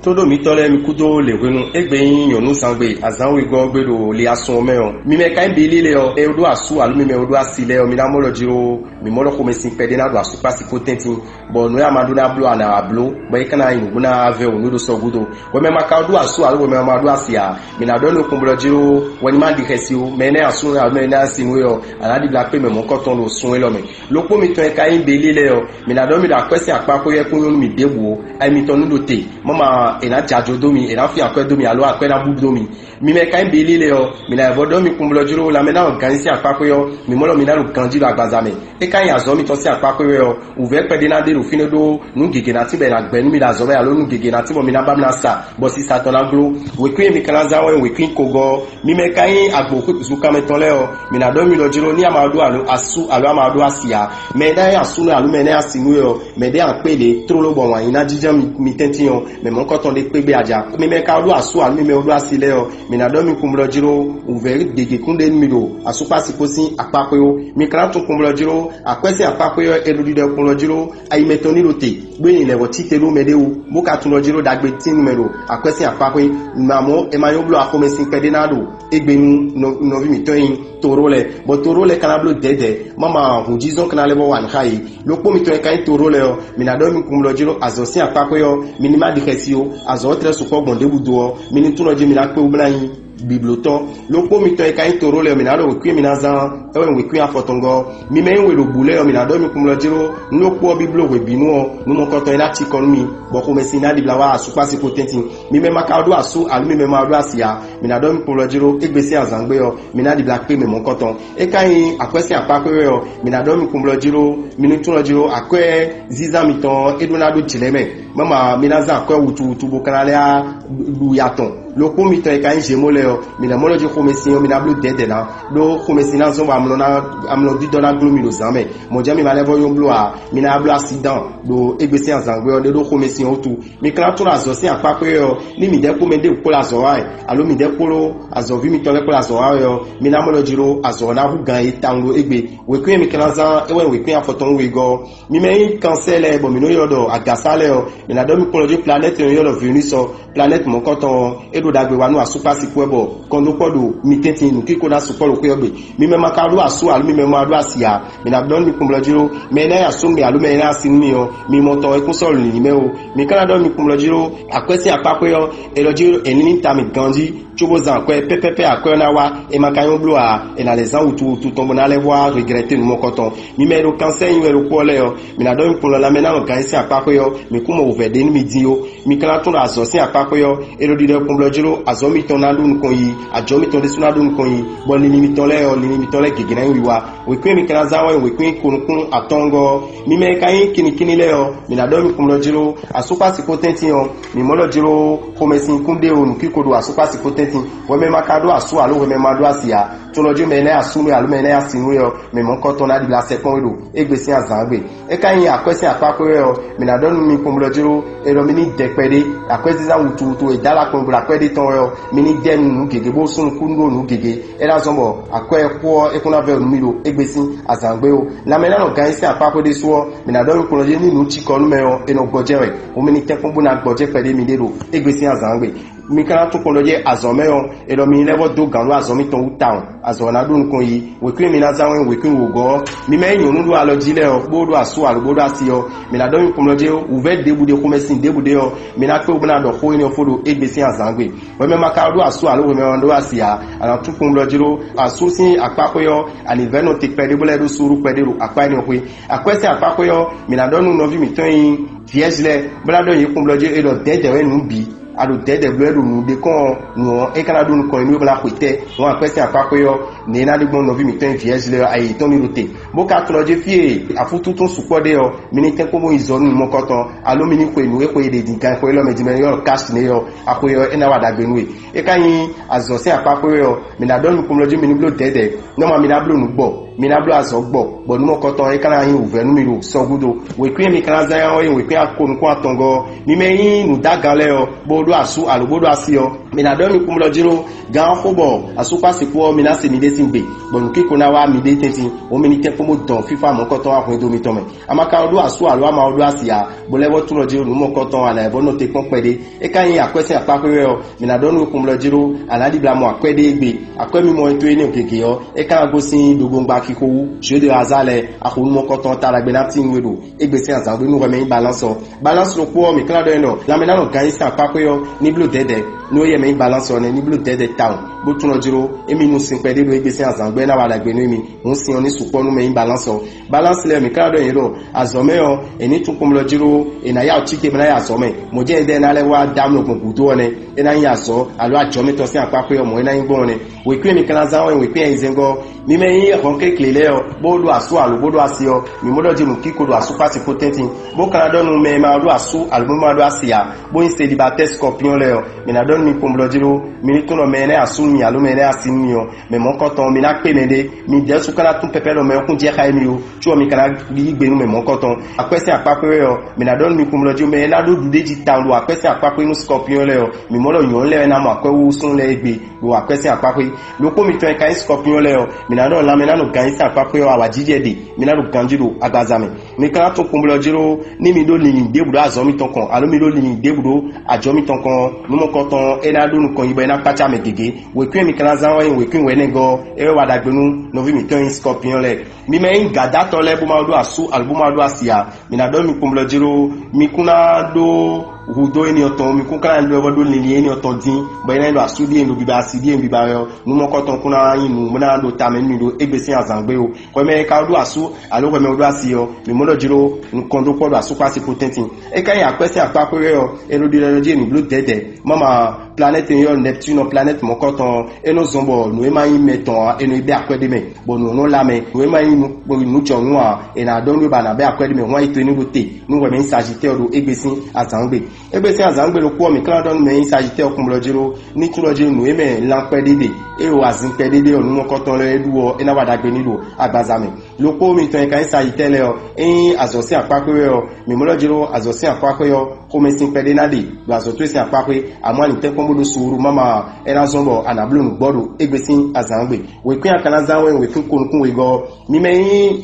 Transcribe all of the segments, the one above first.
todo mi tole mi kudo le wenu egbe yin yonu sangbe azanwe go gbe do le asun me o mi me kan bi lile o e odo asu alu mi me odo asile o mi na mo lo jiro mi mo lo ko me sin pede na do asu pasi ko tentin bo no ya madu na blo ana ablo bo e kana yin guna ave o no do so gudo we me maka odo asu alu me ma do asia mi na do no ko lo jiro woni ma di kesi o me ne asu na me na sinwe o ala di black pe me mo ko ton lo sun e lo me lo po mi ton e kan bi lile o mi na do mi da kwesi apako ye kun mi debu ai mi ton no te mama ena jajo domi ena fi akwe domi alo akwe na bubu domi mi me kan beli le o mi na evodo mi kumbulo juro la me na organisi apako yo mi molo mi na lu kanji lo agbazame e kan ya zo mi to si apako yo uve pe de na de lu fine do nu gege na ti be na gbe nu mi da zo be alo nu gege na ti mo mi na bam na sa bo si sa to na glo we kwe mi kan za we kwe kogo mi me kan agbo ku su ka me ton le o mi na do mi lo juro ni amado alo asu alo amado asia me da ya asu alo me na asinu yo me de an pele tro lo bon wa ina jijan mi tention me mon koton de pegbe aja mi me ka odo asu alo mi me odo asile o mi na do mi kumbulo jiro uveri gege kunde mi do asu pasi posin apako yo mi kan tun kumbulo jiro akwese apako yo eludi de kumbulo jiro ayi metoni rote gbe ni lewo ti telu mede o mo ka tun lo jiro dagbe tin numero akwese apako mamo e ma yo blo akome sin pede na do egbe no vi mi toyin torole bo torole kana blo dede mama hujizon kana lebo wan khai lopo mi to e kan torole o mi na do mi kumbulo jiro azosin apako yo minima di kesio azotre su ko gbonde budo mini tuno je mi na pe oblayin bibloton lopo mi to e kan torole mi na lo kwi mi na zan e we kwi afotongo mi me we lo bule o mi na do mi kumbulo jiro lopo biblo we binu o nu mo ko to ina ti kon mi bo ko me sin na di blawa asupa si potenti mi me maka do asu alu mi me ma do asia mi na do mi kumbulo jiro egbesi azangbe o mi na di black pe me mo ko ton e kan akwese apako yo mi na do mi kumbulo jiro mi ni tuno jiro akwe ziza mi ton edonado jileme mama mi na za akwe wutu bo kanale a lu yaton lopo mi to e kan jemole o mi na molo je ko me sin o mi na blu dede na do ko me sin na zo amlo di dollar glo mi lo zame mo je mi ma levo yo blu a mi na blu accident do egbesi azangbe o do ko me sin o tu mi kan to azo sin apako yo ni mi de ko me de ko la zo ai alo mi de ko lo azo vi mi to le ko la zo ai yo mi na molo jiro azo na hu gan e tango egbe we kwen mi kan za e we kwen afoton we go mi me cancel e bo mi no yo do agasale o mi na do mi ko lo je planète yo lo venus so planète mon koton edo dagbe wa nu asupa si kwebo kondo kodo mi tenti nu kiko na supolo kwebe mi me makaru asu alu mi me ma do asia mi na don mi kumlo jiro me na asu mi alu me na asin mi o mi moto e kun so ni me o mi kana don mi kumlo jiro akwesi apako yo elo jiro enini ta mi ganji chobo zan kwe pepepe akwe na wa e makayon blo a e na les ans tout tombo na le voir regretter nu mon koton mi me ro cancer yin ro ko le yo mi na don mi kumlo la me na organisi apako yo mi kuma overde ni mi di yo mi kana tun aso sin apako yo elo di de kumlo jiro azomi ton na dun kon yi ajomi ton de suna dun kon yi bo ni mi ton le o ni mi ton le gege na wiwa we kwen mi kana za wa we kwen kun atongo mi me kan kini le o mi na don mi kumlo jiro asupa si potenti o mi mo lo jiro komesin kunde o nu kikodo asupa si potenti we me makado asu alo we me mado asia to lo je me na asu mi alo me na asinu yo me mo ko ton na di la sepon edo egbesi azangbe e kan yin akwesi apako yo mi na don mi kumlo jiro e lo mi ni depede akwesi za wutu e dala kon bla kwede ton yo mi ni dem nu gege bo sun kundo nu gege e la zombo akwe ko e kuna ve nu mi lo egbesi azangbe o la me na no gan si apako de so mi na don kumlo je ni nu chi kon me o e no gbojere o mi ni te kon bu na gboje pede mi de lo egbesi azangbe mi kana to kon loje azome o e lo mi levo do gan lo azomi ton utan azona dun kon yi we kle mi na zawen we kle wo go mi me yun lu alo jile o bodo asu alo bodo asi o mi na do mi kon loje o ve debude ko mesin debude o mi na pe obuna do ko ni o fodo egbesi azangbe we me maka do asu alo we me ndo asia ala tu kon loje ro asu sin apako yo ani veno te pede bole do suru pede ro akwa ni o pe akwese apako yo mi na do nu no vi mi ton yin viesle bla do yin kon loje e do dede we nu bi alo dede bledo nu de kon nu e kana do nu kon ni bla kwete won apese apako yo ni na de gbon no vi mi ten vierge le ayi ton ni rote bo ka to loje fie afutu tun supo de yo mi ni ten ko mo izonu mo koton alo mi ni ko enu e ko de dinkan ko lo meji me yo cash ni yo akoyo e na wa dagbe nu e kan yin azosin apako yo mi na don mi loje mi ni blo dede no ma mi na blo nu gbo mi na blo azo gbo bo nu mo koton e kana yin uve nu mi ro so gudo we kwe mi kana za yo we kwe akonu ko atongo mi me yin nu dagan le yo bo do asu alo bodo asi yo mina don mi kumlo jiro gan fobo asupa sipo mina se mi de simbe bon ki kuna wa mi de tenti o mi ni te pomo don fifa mo koton akun do mi tome amaka odo asu alo ama odo asia bolewo tulo jiro nu mo koton ala ebo no te pon pede e kan yin akwese apapere o mina don mi kumlo jiro aladi bla mo akwede egbe akwemi mo eto eni okeke o e kan go sin dogongba kikowu je de azale akun mo koton tara gbe na tin wedo egbe sin azan nu reme balance lo po mi kan do eno la mina no gan yin apapere o ni blue dede no ye me balance on ni blue dead town bo tun ojiro emi nu sin pe de do egbesi azangbe na wala gbe nu mi un sin oni supo nu me balance le mi kan do yin ro azome o eni tun kum lojiro ena ya chike na ya azome mo je de na le wa dam no gun do ne ena ya so alo ajome to sin apape o mo ena yin gbon ne we kwe mi kan za we kwe izengo mi me yin ron ke klele o bo do asu alo bo do asio mi mo do je mu kiko do asu party potentin bo kan do nu me ma do asu alo mo do asia bo in célibataire scorpion le o mi na don mi kum lojiro mi tuno mene asumi alo mene asinio me mon koton mi na pe mede mi de su kala tun pepe lo me kun je kai mi o tu o mi kana bi gbe nu me mon koton akwese apapere o mi na don mi kum lojiro me na do dude ji town lo akwese apapere nu scorpion le o mi mo lo yon le na mo akwewu sun le egbe lo akwese apapere lo ko mi tun kai scorpion le o mi na don la me na no gan isi apapere o awajije de mi na do ganjiro agbazame mi kana tun kum lojiro ni mi do lin debudo azomi tonkon alo mi do lin debudo ajomi tonkon nu mo koton ena do nu kon yibo ena pacha me gege we kwen mi kana zanwa we kwen we nego e wa dagbenu no vi mi ton scorpion le mi me in gada to le bu ma do asu album ma do asia mi na do mi kumlo jiro mi kuna do hudo eni oton mi kun kan do do lili eni oton din bo ena do asu di enu bi ba si di en bi ba yo nu mo koton kuna yin nu mo na do ta me ni do egbesi azangbe o ko me ka do asu alo ko me do asio mi mo lo jiro nkan do po do asu pa si potentin e kan ya kwese apapere o ero di energy ni blue dede mama planète yo Neptune planète mon koton eno zombo nu e mai meton eno ibe akwede me bo nu no la me nu e mai nu chonu a e na don ba na be akwede me won ito ni do te nu we me Sagittaire do egbesin azangbe lo ko mi kan don me Sagittaire kumlo jiro ni tulo jiro nu e me lan pedede e o azin pedede o nu mo koton le eduo e na wada gbe ni do agbazame lo ko mi ton kan Sagittaire le o e azosi apapere o mi mo lo jiro azosi apapere o ko me sin pede na de do azoto sin apapere amo ni te modo suru mama era zombo anablu ngbodo egbesin azangbe we kun akana zanwe we kun kun we go mi me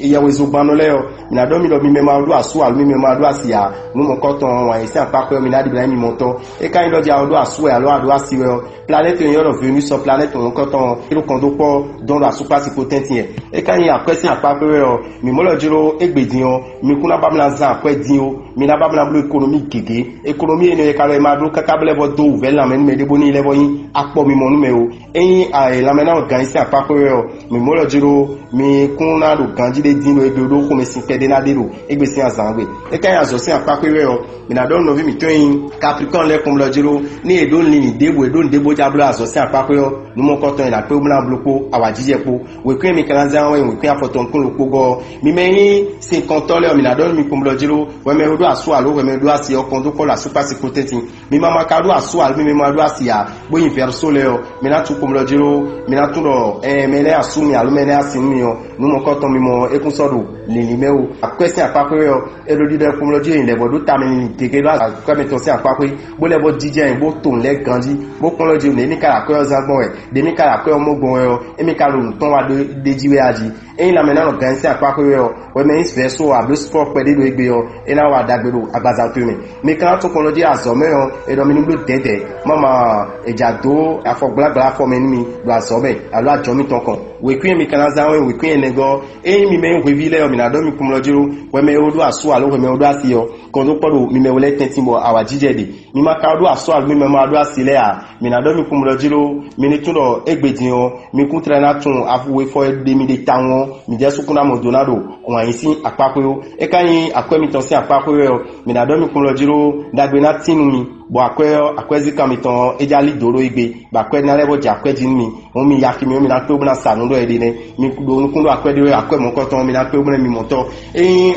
iyawe zogbano le o mi na do mi lo mi me ma do asu alu mi me ma do asia nu mo koton wa isi apapẹ mi na di bla mi monto e kan lo dia do asu alo ado asiwe planète yon lo Venus so planète on koton ilo kondo po don la surface potentien e kan yi akwesi apapẹ o mi mo lo jiro egbedin o mi kuna ba mla zan akwedin o mi na ba mla blo economic gege economy ene ka le ma do kakable bo do vel la men de boni levo yin apo mi monu me o eyin la mena organize apapere o mi mo lo jiro mi kuna do ganji de din lo ebe do ko me sin pede na de ro egbe sin azangbe e kan azo sin apapere o mi na don no vi mi to yin Capricorn le kom lo jiro ni edo ni debo edo debo jablo azo sin apapere o nu mo ko ton ila pe o mla bloko awajije po we kwen mi kan zan we kwen afoton kun lo po go mi me yin sin konton le o mi na don mi kom lo jiro we me do aso alo we me do asi o kon do ko la super security mi mama ka do aso alo mi ma do asia bo yin verso le o mi na tu kom lo jiro mi na tu lo me le asumi alo me le asimi o nu mo ko ton mi mo ekun sodo lili me o akwesi apapere o elo di de kom lo jiro yin le bo do ta mi keke do akwa me to si apapere bo le bo jije yin bo ton le ganji bo kon lo jiro ni kara ko zagbon e de mi kara ko mo gbon e o emi ka lo ton wa de jiwe aji eyin la me na no gan si apapere o we me verso a do sport pe de do egbe o e na wa dagbero agbaza to mi kan tun kon lo jiro azome o e do mi ni lo dede mama ejado afogblagba fo me ni do azome alo ajomi tonkan we kwen mi kan za we kwen nego eyin mi me wevile o mi na do mi kum lo jiro we me odo aso alo we me odo asi o kon do podo mi me wole tentimbo awajije de mi ma ka odo aso alo mi me ma odo asi le a mi na do mi kum lo jiro mi ni tun lo egbedin o mi kun tra na tun afuwe fo de mi de tawon mi je sukuna mo donado o yin sin apapere o e kan yin akwemi ton sin apapere o mi na do mi kum lo jiro dagbe na tinu mi bo akwezi kamiton ejali doro igbe ba kwe na lebo ja kweji mi won mi yakimi mi na pe obuna sanu do ede ne mi do nkundo akwede akwe mo koton mi na pe obuna mi moto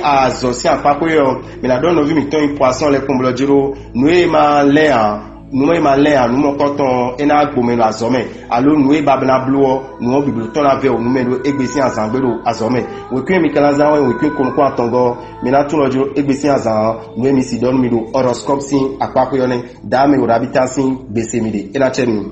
azo si apapere o mi na do no vi mi ton poisson le kumblo jiro nu e ma le an nous e malin a nous koton ena gbomeno azome alo nous e babna bluo nous biblo ton ave nous meno egbesi azangbero azome we kwen mi kalaza we kwen konko atongo mina tunojo egbesi azan nous mi si don mi do horoscope sin akwakoyone dame urabita sin besemide ena chenu